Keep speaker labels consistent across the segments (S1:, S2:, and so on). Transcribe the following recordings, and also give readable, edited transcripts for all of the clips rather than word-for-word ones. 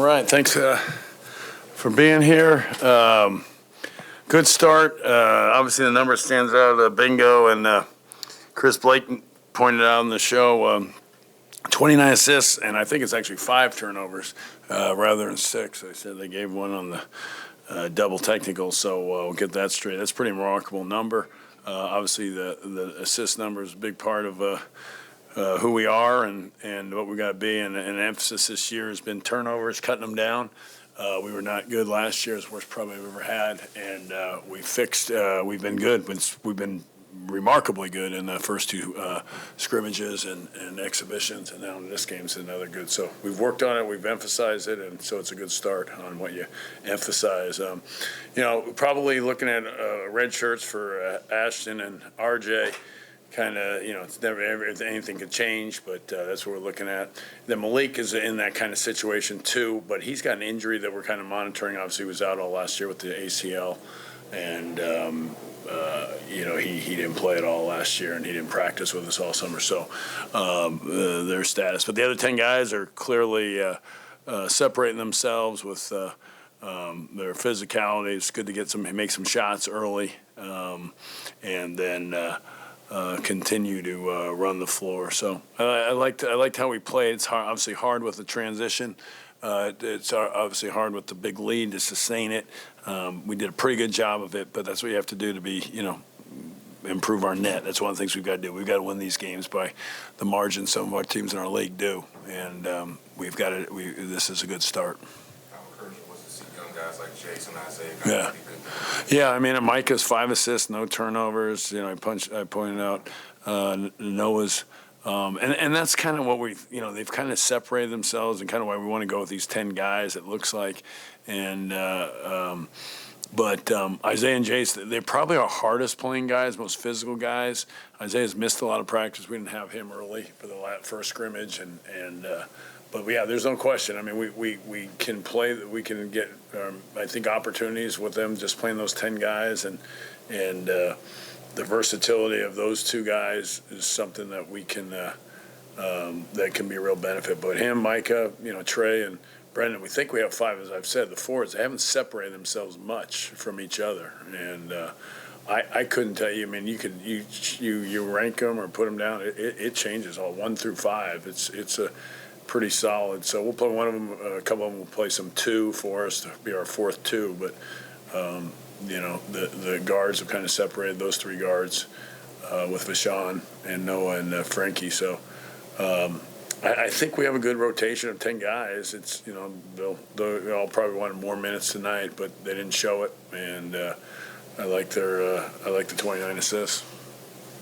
S1: All right, thanks for being here. Good start. Obviously, the number stands out. Bingo and Chris Blake pointed out on the show 29 assists, and I think it's actually 5 turnovers rather than 6. They said they gave one on the double technical, so we'll get that straight. That's a pretty remarkable number. Obviously, the assist number is a big part of who we are and what we got to be. And an emphasis this year has been turnovers, cutting them down. We were not good last year, as worst probably we've ever had, and we fixed. We've been good. We've been remarkably good in the first 2 scrimmages and exhibitions, and now in this game's another good. So we've worked on it, we've emphasized it, and so it's a good start on what you emphasize. Probably looking at red shirts for Ashton and RJ. Kind of, it's never anything could change, but that's what we're looking at. Then Malik is in that kind of situation too, but he's got an injury that we're kind of monitoring. Obviously, he was out all last year with the ACL, and he didn't play at all last year, and he didn't practice with us all summer. So their status, but the other 10 guys are clearly separating themselves with their physicality. It's good to make some shots early, and then. Continue to run the floor. So I liked how we played. It's obviously hard with the transition. It's obviously hard with the big lead to sustain it. We did a pretty good job of it, but that's what you have to do to be, improve our net. That's one of the things we've got to do. We've got to win these games by the margin some of our teams in our league do, and we've got it. This is a good start.
S2: How encouraging was to see young guys like Jace and Isaiah?
S1: Yeah. Yeah, I mean, Micah's 5 assists, no turnovers. I pointed out Noah's, and that's kind of what they've kind of separated themselves, and kind of why we want to go with these 10 guys. It looks like, and but Isaiah and Jace, they're probably our hardest playing guys, most physical guys. Isaiah's missed a lot of practice. We didn't have him early for the first scrimmage, and. But yeah, there's no question. I mean, we can play. We can get, I think, opportunities with them just playing those 10 guys, and the versatility of those 2 guys is something that we can that can be a real benefit. But him, Micah, Trey, and Brendan, we think we have 5. As I've said, the forwards, they haven't separated themselves much from each other, and I couldn't tell you. I mean, you rank them or put them down. It changes all 1 through 5. It's a pretty solid. So we'll play one of them. A couple of them will play some 2 for us to be our 4th 2. But the guards have kind of separated those 3 guards with Vasean and Noah and Frankie. So I think we have a good rotation of 10 guys. It's they'll all probably wanted more minutes tonight, but they didn't show it. And I like the 29 assists.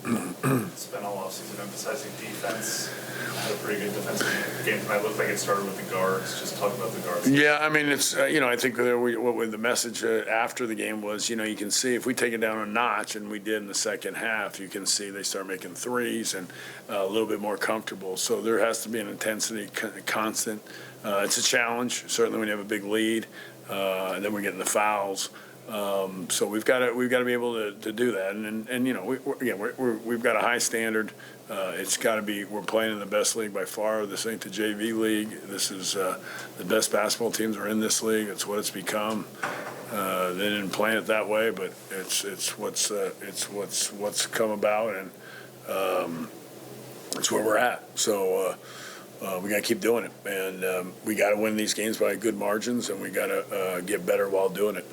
S3: Spent all offseason emphasizing defense. Had a pretty good defensive game tonight. Looked like it started with the guards. Just talk about the guards.
S1: Yeah, I mean, it's I think what the message after the game was, you can see if we take it down a notch, and we did in the second half, you can see they start making threes and a little bit more comfortable. So there has to be an intensity constant. It's a challenge, certainly when you have a big lead, and then we're getting the fouls. So we've got to be able to do that, and we've got a high standard. It's got to be. We're playing in the best league by far. This ain't the JV league. This is the best basketball teams are in this league. It's what it's become. They didn't plan it that way, but it's what's come about, and it's where we're at. So. We got to keep doing it, and we got to win these games by good margins, and we got to get better while doing it.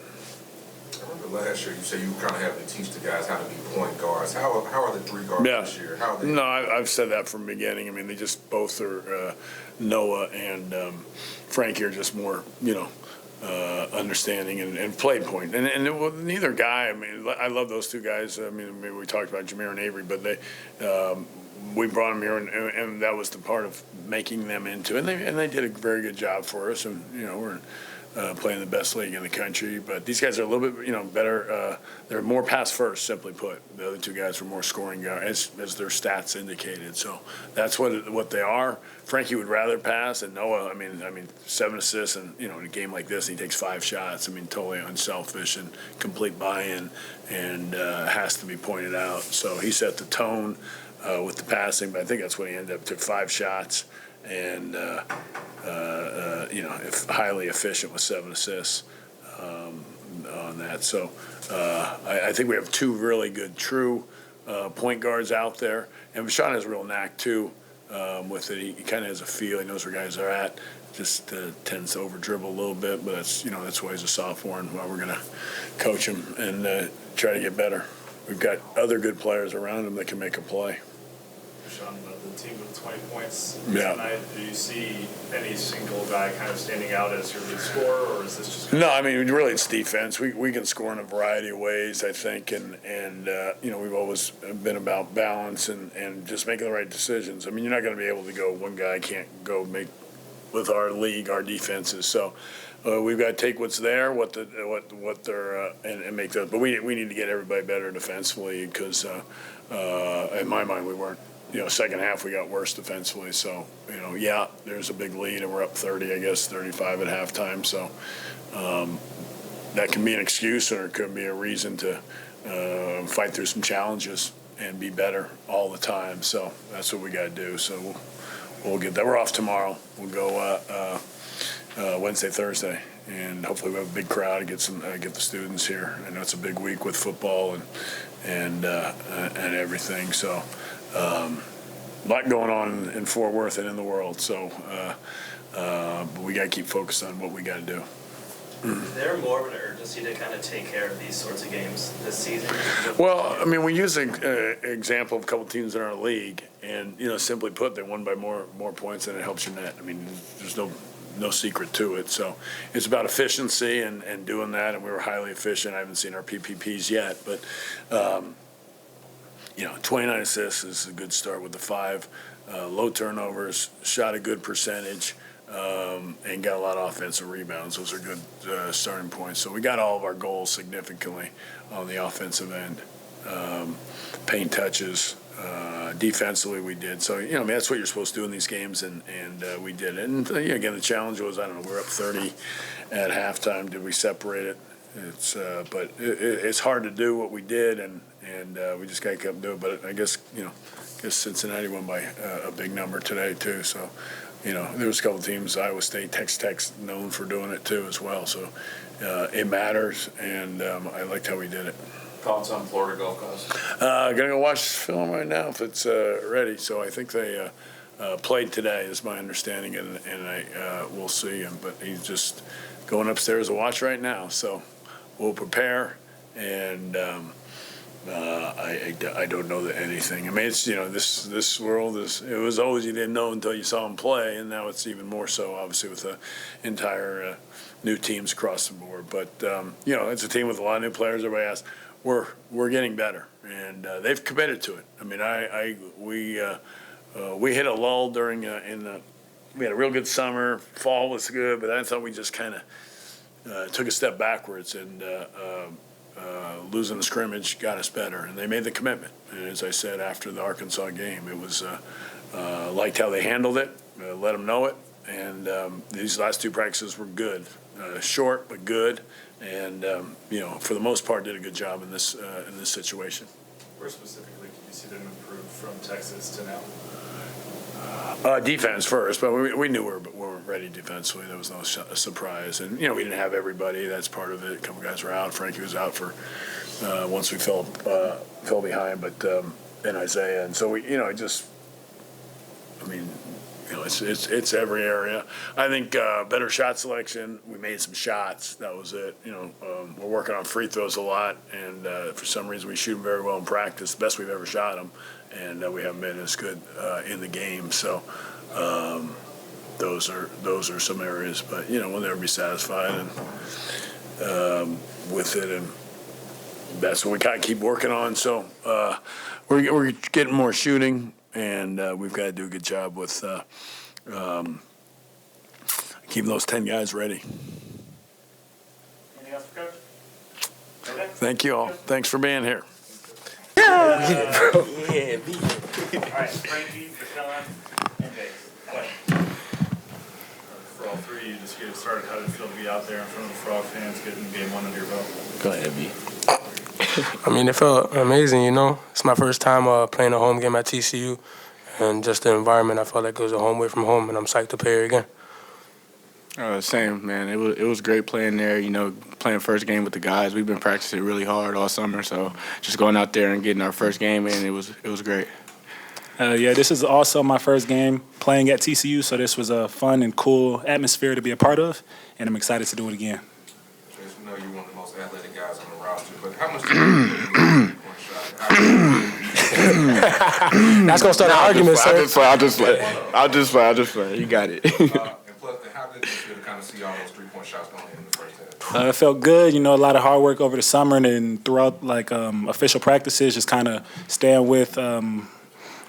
S2: I remember last year you said you kind of have to teach the guys how to be point guards. How are the 3 guards this year? How are they?
S1: No, I've said that from the beginning. I mean, they just both are Noah and Frankie are just more, understanding and play point. And neither guy. I mean, I love those 2 guys. I mean, we talked about Jameer and Avery, but they. We brought them here, and that was the part of making them into, and they did a very good job for us. And we're playing the best league in the country, but these guys are a little bit better. They're more pass first, simply put. The other 2 guys were more scoring guys, as their stats indicated. So that's what they are. Frankie would rather pass, and Noah. I mean, 7 assists, and in a game like this, he takes 5 shots. I mean, totally unselfish and complete buy-in, and has to be pointed out. So he set the tone. with the passing, but I think that's what he ended up, took 5 shots, and, highly efficient with 7 assists on that. So I think we have 2 really good true point guards out there, and Vasean has a real knack too with it. He kind of has a feel. He knows where guys are at. Just tends to over dribble a little bit, but that's why he's a sophomore and why we're going to coach him and try to get better. We've got other good players around him that can make a play.
S3: Sean, the team with 20 points
S1: Yeah.
S3: tonight, do you see any single guy kind of standing out as your lead scorer, or is this just?
S1: No, I mean, really it's defense. We can score in a variety of ways, I think, and we've always been about balance and just making the right decisions. I mean, you're not going to be able to go, one guy can't go make with our league, our defenses. So we've got to take what's there, what they're and make those. But we need to get everybody better defensively because in my mind we weren't. Second half we got worse defensively. So there's a big lead and we're up 30, I guess 35 at halftime. So that can be an excuse or it could be a reason to fight through some challenges and be better all the time. So that's what we got to do. So we'll get that. We're off tomorrow. We'll go Wednesday, Thursday, and hopefully we have a big crowd and get the students here. I know it's a big week with football and everything. So a lot going on in Fort Worth and in the world. So but we got to keep focused on what we got to do.
S4: Is there more of an urgency to kind of take care of these sorts of games this season?
S1: Well, I mean, we use an example of a couple teams in our league, and simply put, they won by more points than it helps your net. I mean, there's no secret to it. So it's about efficiency and doing that, and we were highly efficient. I haven't seen our PPPs yet, but 29 assists is a good start with the 5. Low turnovers, shot a good percentage. And got a lot of offensive rebounds. Those are good starting points. So we got all of our goals significantly on the offensive end. Paint touches, defensively we did. So, that's what you're supposed to do in these games, and we did it. And, again, the challenge was, I don't know, we're up 30 at halftime. Did we separate it? But it's hard to do what we did, and we just got to keep doing it. But I guess, Cincinnati won by a big number today, too. So, there was a couple of teams, Iowa State, Texas Tech, known for doing it too as well. So it matters, and I liked how we did it.
S5: Thoughts on Florida Gulf Coast?
S1: Gonna go watch the film right now if it's ready. So I think they played today, is my understanding, and we'll see him. But he's just going upstairs to watch right now. So we'll prepare, and I don't know that anything. I mean, it's this world is. It was always you didn't know until you saw them play, and now it's even more so. Obviously, with the entire new teams across the board. But it's a team with a lot of new players. Everybody asks, we're getting better, and they've committed to it. I mean, we hit a lull during we had a real good summer. Fall was good, but I thought we just kind of took a step backwards and. Losing the scrimmage got us better, and they made the commitment. And as I said after the Arkansas game, it was liked how they handled it, let them know it. And these last 2 practices were good, short but good, and for the most part did a good job in this situation.
S3: Where specifically did you see them improve from Texas to now?
S1: Defense first, but we knew we were ready defensively. There was no surprise, and we didn't have everybody. That's part of it. A couple guys were out. Frankie was out for once we fell behind, but and Isaiah, and so it's every area. I think better shot selection. We made some shots. That was it. We're working on free throws a lot, and for some reason we shoot them very well in practice. The best we've ever shot them, and we haven't been as good in the game. So those are some areas, but we'll never be satisfied and with it, and that's what we kind of keep working on. So we're getting more shooting. And we've got to do a good job with keeping those 10 guys ready.
S3: Anything else for Coach? Okay.
S1: Thank you all. Thanks for being here.
S3: All right, Frankie, Vasean, and Jace. For all 3 of you, just get started. How did it feel to be out there in front of the Frog fans, getting game 1 under your belt?
S5: Go ahead, B.
S6: I mean, it felt amazing, you know. It's my first time playing a home game at TCU, and just the environment, I felt like it was a home away from home, and I'm psyched to play here again.
S5: Same, man. It was great playing there, you know, playing first game with the guys. We've been practicing really hard all summer, so just going out there and getting our first game in, it was great.
S7: Yeah, this is also my first game playing at TCU, so this was a fun and cool atmosphere to be a part of, and I'm excited to do it again.
S2: Jace, we know you're one of the most athletic guys on the roster, but how much do you put in the three-point shot?
S6: That's going to start an argument, sir.
S5: I'll just play. You got it.
S2: And plus, how good did you feel to kind of see all those three-point shots going in the first half?
S7: It felt good, you know, a lot of hard work over the summer and throughout like official practices, just kind of staying with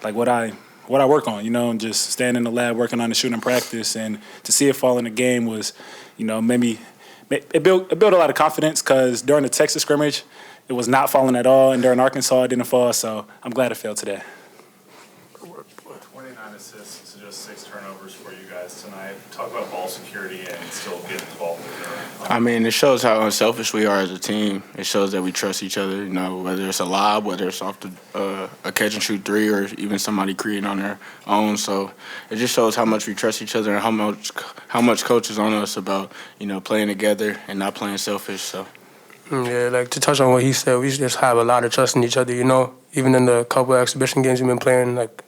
S7: like what I work on, you know, and just staying in the lab working on the shooting practice, and to see it fall in the game was, you know, it built a lot of confidence, because during the Texas scrimmage, it was not falling at all, and during Arkansas, it didn't fall, so I'm glad it fell today.
S3: 29 assists to just 6 turnovers for you guys tonight. Talk about ball security and still getting the ball moving.
S5: I mean, it shows how unselfish we are as a team. It shows that we trust each other, you know, whether it's a lob, whether it's off a catch-and-shoot three, or even somebody creating on their own. So it just shows how much we trust each other and how much coach is on us about, you know, playing together and not playing selfish. So.
S6: Yeah, like to touch on what he said, we just have a lot of trust in each other, you know. Even in the couple of exhibition games we've been playing, like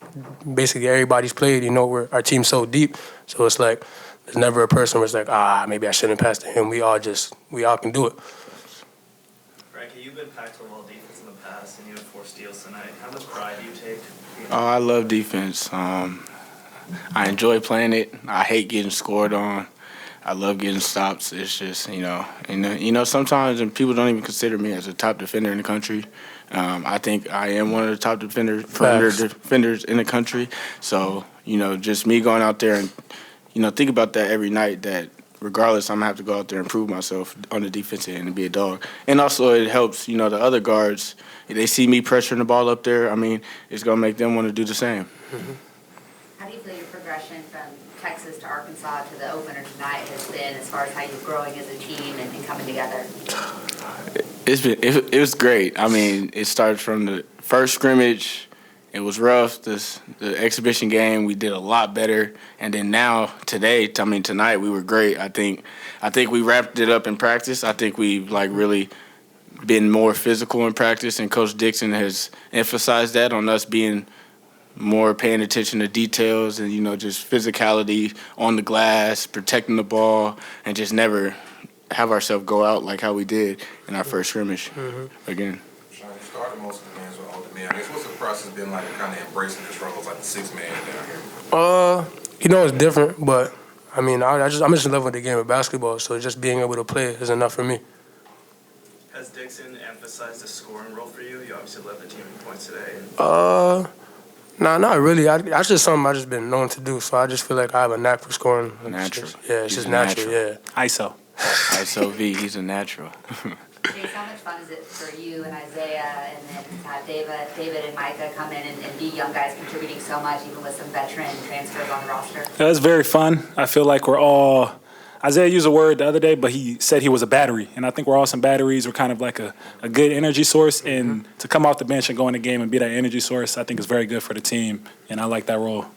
S6: basically everybody's played, you know, our team's so deep. So it's like there's never a person where it's like, maybe I shouldn't pass to him. We all can do it.
S4: Frankie, you've been Pac-12 defense in the past, and you had 4 steals tonight. How much pride do you take?
S5: Oh, I love defense. I enjoy playing it. I hate getting scored on. I love getting stops. It's just, you know, sometimes and people don't even consider me as a top defender in the country. I think I am one of the top defenders in the country. So, you know, just me going out there and, you know, think about that every night, that regardless, I'm going to have to go out there and prove myself on the defensive end and be a dog. And also it helps, you know, the other guards, if they see me pressuring the ball up there, I mean, it's going to make them want to do the same.
S8: Mm-hmm. How do you feel your progression from Texas to Arkansas to the opener tonight has been, as far as how you're growing as a team and coming together?
S5: It was great. I mean, it started from the first scrimmage. It was rough. The exhibition game, we did a lot better. And then tonight we were great. I think we wrapped it up in practice. I think we've really been more physical in practice, and Coach Dixon has emphasized that on us being more paying attention to details and, you know, just physicality on the glass, protecting the ball, and just never have ourselves go out like how we did in our first scrimmage again.
S2: Sean, you started most of the games with older men. What's the process been like, kind of embracing this role as like the 6th man down here?
S6: You know, it's different, but I mean, I'm just in love with the game of basketball, so just being able to play is enough for me.
S4: Has Dixon emphasized the scoring role for you? You obviously led the team in points today.
S6: Nah, not really. That's just something I've just been known to do, so I just feel like I have a knack for scoring.
S5: Natural.
S6: It's just natural, yeah.
S7: ISO.
S5: ISO V, he's a natural.
S8: Jace, how much fun is it for you and Isaiah and then to have David and Micah come in and be young guys contributing so much, even with some veteran transfers on the roster?
S7: It's very fun. I feel like we're all – Isaiah used a word the other day, but he said he was a battery. And I think we're all some batteries. We're kind of like a good energy source. And to come off the bench and go in the game and be that energy source, I think is very good for the team. And I like that role.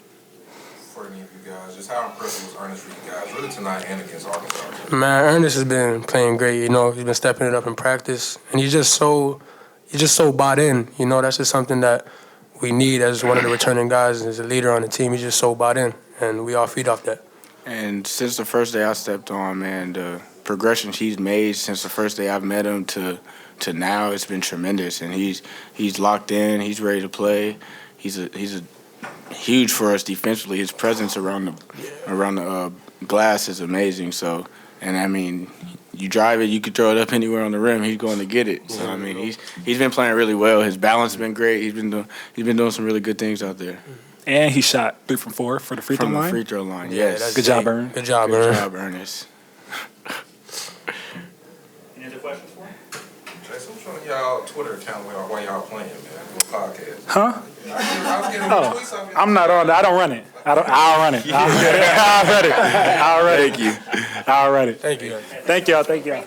S2: For any of you guys, just how impressive was Ernest for you guys, really tonight and against Arkansas?
S6: Man, Ernest has been playing great. You know, he's been stepping it up in practice. And he's just so bought in. You know, that's just something that we need as one of the returning guys, as a leader on the team. He's just so bought in. And we all feed off that.
S5: And since the first day I stepped on, man, the progressions he's made since the first day I've met him to now, it's been tremendous. And he's locked in. He's ready to play. He's a huge for us defensively. His presence around the glass is amazing. So, and I mean, you drive it, you could throw it up anywhere on the rim. He's going to get it. So I mean, he's been playing really well. His balance has been great. He's been doing some really good things out there.
S7: And he shot 3 from 4 for the free throw line.
S5: From the free throw line, yes.
S7: Good job, Ern.
S6: Good job,
S5: Ernest.
S3: Any other questions for him?
S2: Jace, what's on y'all Twitter account while y'all playing, man? Doing podcast.
S7: Huh?
S2: I was getting tweets off your
S7: I'm not on it. I don't run it. I'll run it. I'll run it.
S5: Thank you.
S7: I'll run it.
S6: Thank you.
S7: Thank y'all.